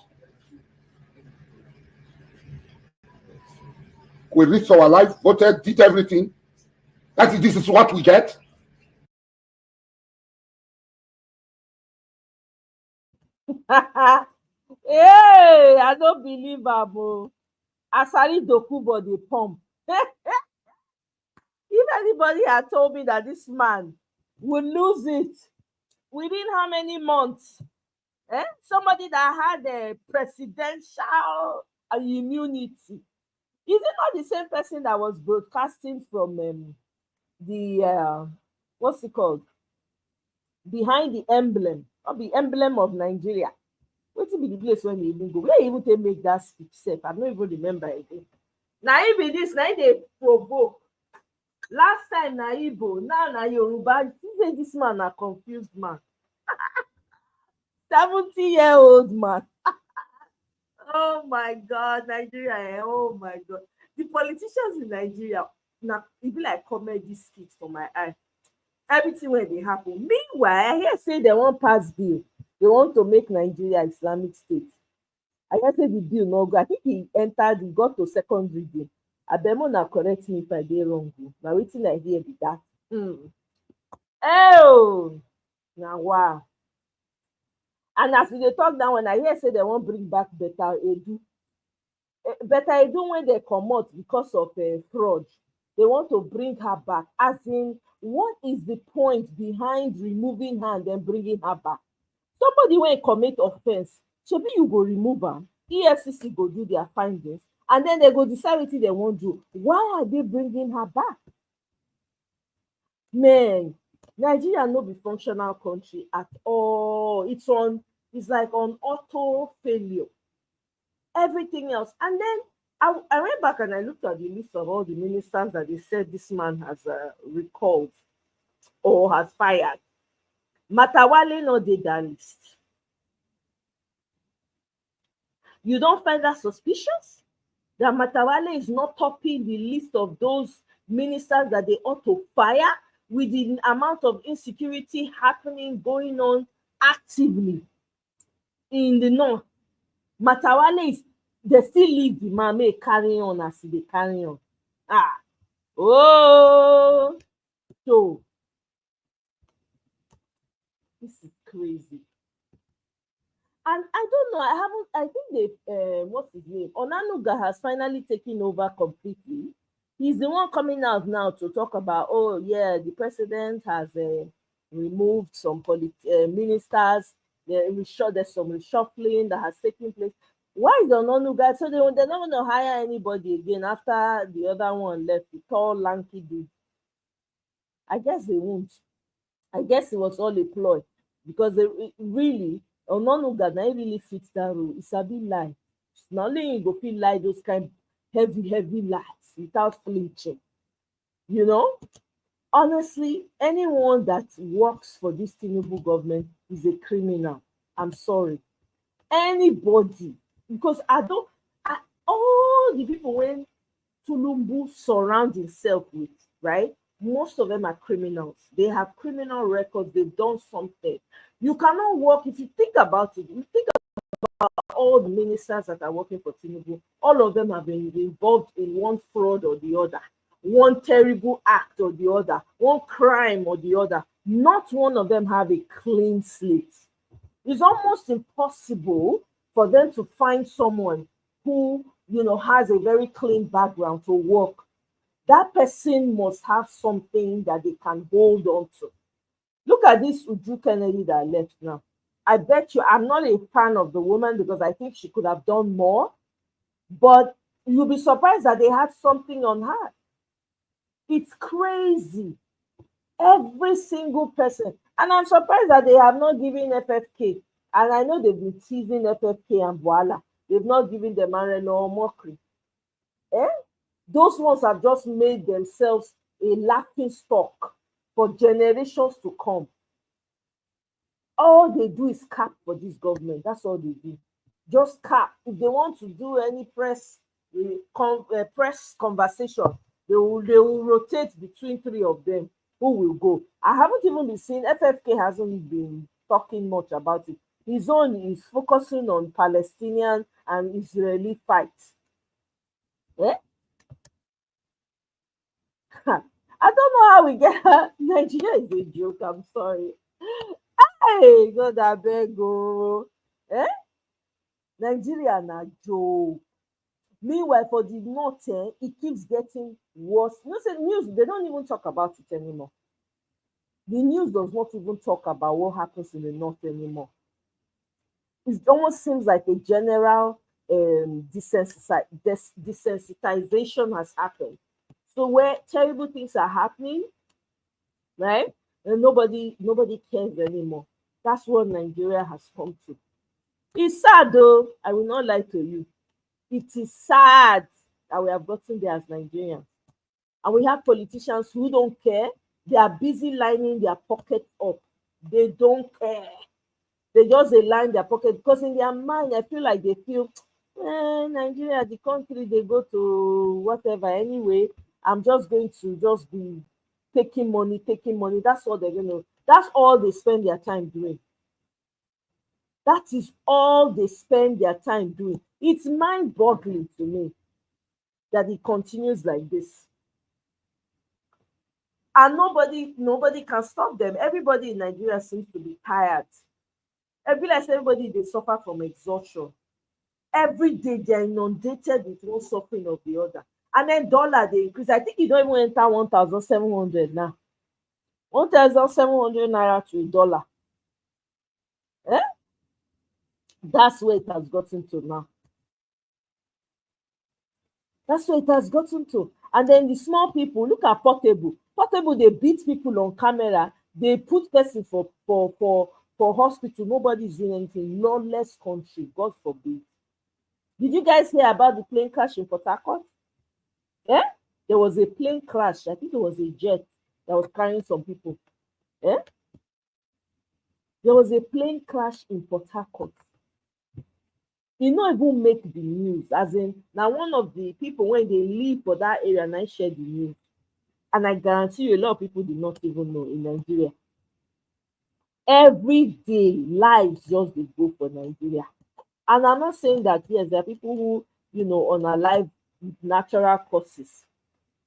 We risked our life, voted, did everything. This is what we get.
Hey, I don't believe Abo. Asari Dokubo the pump. If anybody had told me that this man would lose it within how many months? Somebody that had a presidential immunity. Is it not the same person that was broadcasting from the what's it called? Behind the emblem, or the emblem of Nigeria? What be the place when they even go? Where even they make that speech safe? I don't even remember again. Now even this, now they provoke. Last time na Igbo, now na Yoruba. This man a confused man. 70-year-old man. Oh my God, Nigeria! Oh my God, the politicians in Nigeria now it be like comedy skits for my eye. Everything where they happen. Meanwhile, I hear say they won't pass bill. They want to make Nigeria Islamic State. I hear say the bill no go. I think he got to second reading. Abemo na correct me if I dey wrong. Now waiting I hear be that. Oh, now wow. And as we dey talk down, when I hear say they won't bring back Better Edu when they come out because of fraud, they want to bring her back. As in, what is the point behind removing her and then bringing her back? Somebody when commit offense, maybe you go remove her. EFCC go do their findings, and then they go decide what they won't do. Why are they bringing her back? Man, Nigeria no be functional country at all. It's like on auto failure. Everything else. And then I went back and I looked at the list of all the ministers that they said this man has recalled or has fired. Matawale no did that list. You don't find that suspicious? That Matawale is not topping the list of those ministers that they ought to fire with the amount of insecurity happening, going on actively in the north. Matawale is they still leave the man make carry on as they carry on. Oh, so this is crazy. And I don't know, I think they what's his name? Onanuga has finally taken over completely. He's the one coming out now to talk about, oh yeah, the president has removed some ministers. There's some reshuffling that has taken place. Why is Onanuga? So they're not going to hire anybody again after the other one left, the tall, lanky dude. I guess they won't. I guess it was all a ploy because they really Onanuga na really fits that role. It's a bit lie. Not only you go feel lie those kind heavy lies without flinching. You know, honestly, anyone that works for this Tinubu government is a criminal. I'm sorry. Anybody, because all the people when Tulumbu surround himself with, right? Most of them are criminals. They have criminal records. They've done something. You cannot work if you think about it. You think about all the ministers that are working for Tinubu. All of them have been involved in one fraud or the other, one terrible act or the other, one crime or the other. Not one of them have a clean slate. It's almost impossible for them to find someone who has a very clean background to work. That person must have something that they can hold on to. Look at this Uju Kennedy that left now. I bet you I'm not a fan of the woman because I think she could have done more, but you'll be surprised that they had something on her. It's crazy. Every single person. And I'm surprised that they have not given FFK. And I know they've been teasing FFK and Boala. They've not given them Marino or mockery. Those ones have just made themselves a laughing stock for generations to come. All they do is cap for this government. That's all they do. Just cap. If they want to do any press conversation, they will rotate between three of them. Who will go? I haven't even been seeing. FFK hasn't been talking much about it. His own is focusing on Palestinian and Israeli fights. I don't know how we get Nigeria is a joke. I'm sorry. Hey, God, I beg go. Nigeria na joke. Meanwhile, for the north, it keeps getting worse. Say news, they don't even talk about it anymore. The news does not even talk about what happens in the north anymore. It almost seems like a general desensitization has happened. So where terrible things are happening, right? And nobody cares anymore. That's what Nigeria has come to. It's sad though. I will not lie to you. It is sad that we have gotten there as Nigerians. And we have politicians who don't care. They are busy lining their pocket up. They don't care. They just line their pocket because in their mind, I feel like they feel, Nigeria, the country, they go to whatever anyway. I'm just going to just be taking money. That's all they're going to. That's all they spend their time doing. That is all they spend their time doing. It's mind-boggling to me that it continues like this. And nobody can stop them. Everybody in Nigeria seems to be tired. I feel like everybody, they suffer from exhaustion. Every day they're inundated with one suffering of the other. And then dollar, they increase. I think you don't even enter 1,700 now. 1,700 naira to a dollar. That's where it has gotten to now. That's where it has gotten to. And then the small people, look at Portable. Portable, they beat people on camera. They put person for hospital. Nobody's doing anything. Lawless country, God forbid. Did you guys hear about the plane crash in Port Harcourt? There was a plane crash. I think it was a jet that was carrying some people. There was a plane crash in Port Harcourt. E no even make the news, as in now one of the people when they live for that area and I share the news, and I guarantee you a lot of people do not even know in Nigeria. Every day, lives just dey go for Nigeria. And I'm not saying that yes, there are people who, unalive with natural causes,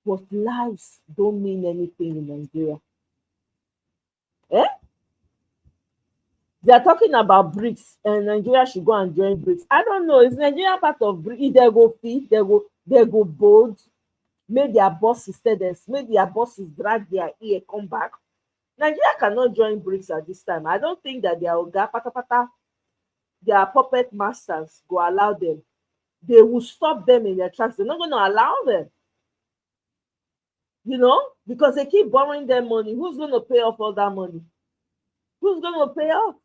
but lives don't mean anything in Nigeria. Eh? They are talking about BRICS, and Nigeria should go and join BRICS. I don't know. Is Nigeria part of BRICS? If they go fit, they go bold, make their bosses tell them, make their bosses drag their ear, come back. Nigeria cannot join BRICS at this time. I don't think that their oga patapata, their puppet masters go allow them. They will stop them in their tracks. They're not going to allow them, because they keep borrowing them money. Who's going to pay off all that money? Who's going to pay off?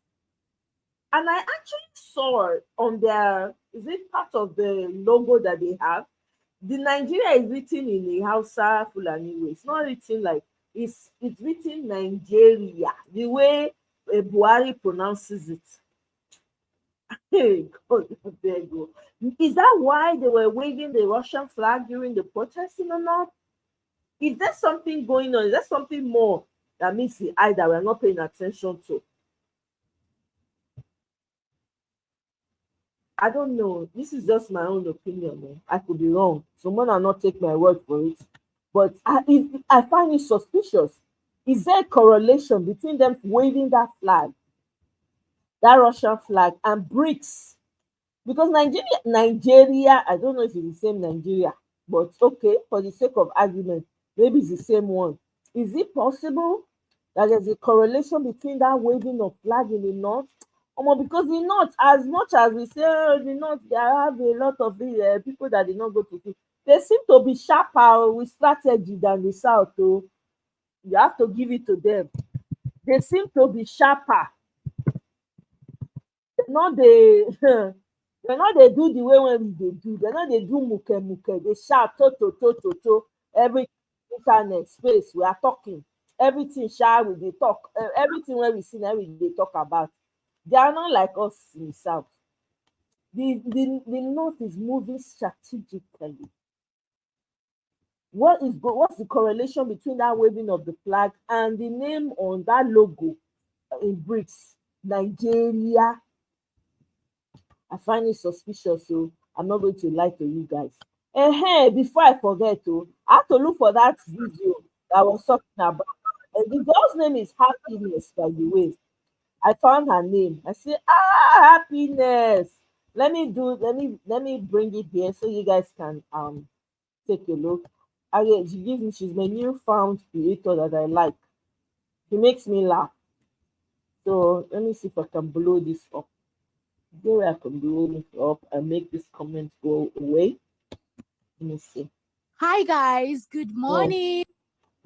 And I actually saw it on their, is it part of the logo that they have? The Nigeria is written in a Hausa Fulani way. It's not written like, it's written Nigeria, the way Buhari pronounces it. Hey, God, there you go. Is that why they were waving the Russian flag during the protesting or not? Is there something going on? Is there something more that meets the eye that we're not paying attention to? I don't know. This is just my own opinion. Man. I could be wrong. Someone will not take my word for it. But I find it suspicious. Is there a correlation between them waving that flag, that Russian flag, and BRICS? Because Nigeria, I don't know if it's the same Nigeria, but okay, for the sake of argument, maybe it's the same one. Is it possible that there's a correlation between that waving of flag in the north? Because the north, as much as we say, oh, the north, they have a lot of people that did not go to school, they seem to be sharper with strategy than the south. Oh, you have to give it to them. They seem to be sharper. Not they they not they do the way when they do. They not they do muke. They shout to every internet space. We are talking. Everything shout we dey talk. Everything when we see now we dey talk about. They are not like us in the south. The north is moving strategically. What's the correlation between that waving of the flag and the name on that logo in BRICS? Nigeria. I find it suspicious, so I'm not going to lie to you guys. Before I forget, I have to look for that video that I was talking about. And the girl's name is Happiness, by the way. I found her name. I say, Happiness. Let me bring it here so you guys can take a look. She's my newfound creator that I like. She makes me laugh. So let me see if I can blow this up. Where I can blow it up and make this comment go away. Let me see.
Hi guys, good morning.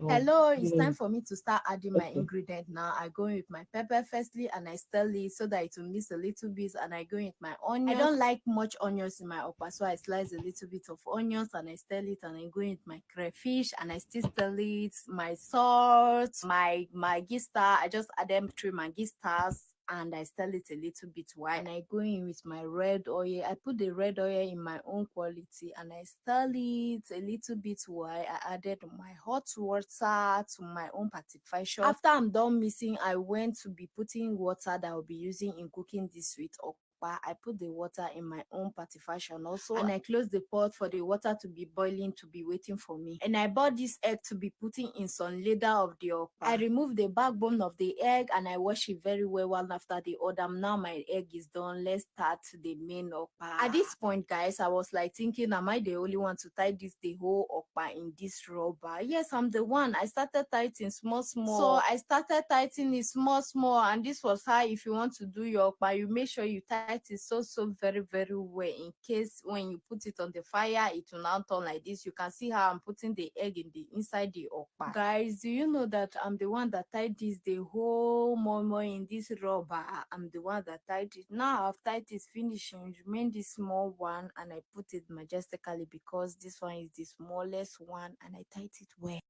Hello, it's
yeah.
time for me to start adding my ingredient now. I go in with my pepper firstly and I stir it so that it will mix a little bit, and I go in with my onions. I don't like much onions in my okpa, so I slice a little bit of onions and I stir it, and I go in with my crayfish and I still stir it, my salt, my Maggi star. I just add them 3 Maggi stars and I stir it a little bit while, and I go in with my red oil. I put the red oil in my own quality and I stir it a little bit while. I added my hot water to my own participation. After I'm done mixing, I went to be putting water that I'll be using in cooking this sweet okpa. I put the water in my own participation also, and I close the pot for the water to be boiling, to be waiting for me. And I bought this egg to be putting in some ladle of the okpa. I remove the backbone of the egg and I wash it very well. One after the other. Now my egg is done. Let's start the main okpa. At this point, guys, I was like thinking, am I the only one to tie the whole okpa in this rubber? Yes, I'm the one. I started tightening small. So I started tightening it small, and this was how, if you want to do your okpa, you make sure you tighten it so very well, in case when you put it on the fire, it will now turn like this. You can see how I'm putting the egg in the inside the okpa. Guys, do you know that I'm the one that tied the whole momo in this rubber? I'm the one that tied it. Now I've tied it finishing, remain this small one, and I put it majestically because this one is the smallest one, and I tied it well.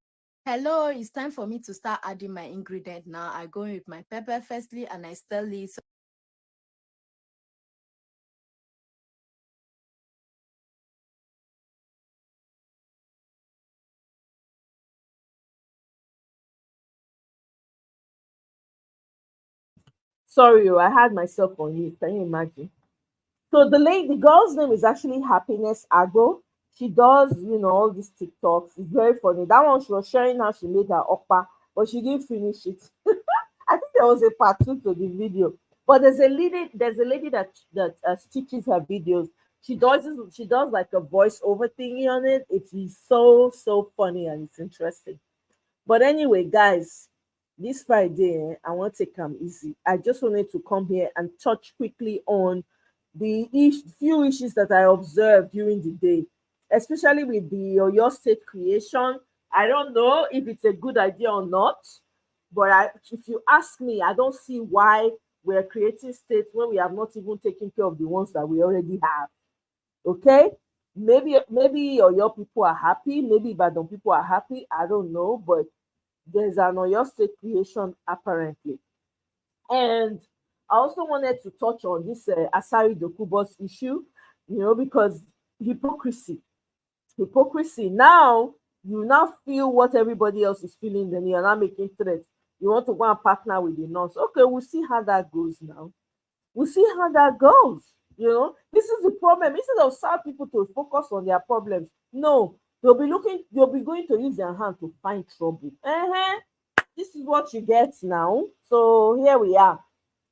Hello, it's time for me to start adding my ingredient now. I go in with my pepper firstly and I stir it.
Sorry, I had myself on mute. Can you imagine? So the girl's name is actually Happiness Agro. She does, all these TikToks. It's very funny. That one she was sharing how she made her okpa, but she didn't finish it. I think there was a part two to the video. But there's a lady that stitches her videos. She does like a voiceover thingy on it. It is so funny and it's interesting. But anyway, guys, this Friday, I want to take them easy. I just wanted to come here and touch quickly on the few issues that I observed during the day, especially with the Oyo State creation. I don't know if it's a good idea or not, but if you ask me, I don't see why we're creating states when we have not even taken care of the ones that we already have. Okay, maybe Oyo people are happy, maybe Ibadan people are happy. I don't know, but there's an Oyo State creation apparently. And I also wanted to touch on this Asari Dokubo's issue, because hypocrisy. Hypocrisy. Now, you now feel what everybody else is feeling, then you're not making threats. You want to go and partner with the nurse. Okay, we'll see how that goes now. We'll see how that goes. This is the problem. Instead of sad people to focus on their problems, no, they'll be going to use their hand to find trouble. This is what you get now. So here we are.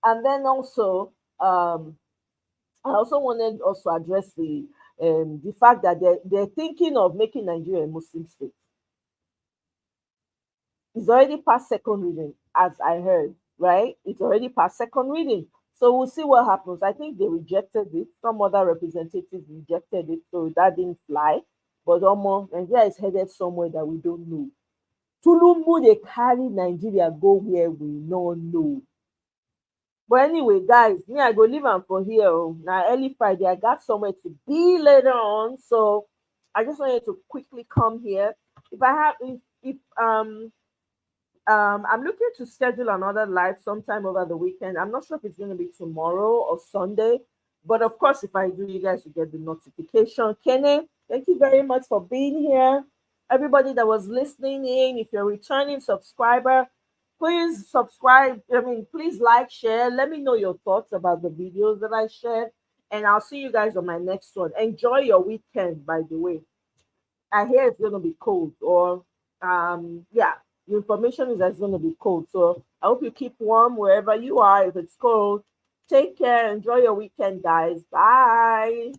And then also, I also wanted also address the fact that they're thinking of making Nigeria a Muslim state. It's already past second reading, as I heard, right? It's already past second reading. So we'll see what happens. I think they rejected it. Some other representatives rejected it, so that didn't fly. But almost Nigeria is headed somewhere that we don't know. Tulumbu, they carry Nigeria go where we don't know. But anyway, guys, me, I go leave am for here. Now, early Friday, I got somewhere to be later on. So I just wanted to quickly come here. If I'm looking to schedule another live sometime over the weekend. I'm not sure if it's going to be tomorrow or Sunday. But of course, if I do, you guys will get the notification. Kenny, thank you very much for being here. Everybody that was listening in, if you're a returning subscriber, please subscribe. Please like, share. Let me know your thoughts about the videos that I shared. And I'll see you guys on my next one. Enjoy your weekend, by the way. I hear it's going to be cold, or yeah, the information is that it's going to be cold. So I hope you keep warm wherever you are. If it's cold, take care. Enjoy your weekend, guys. Bye.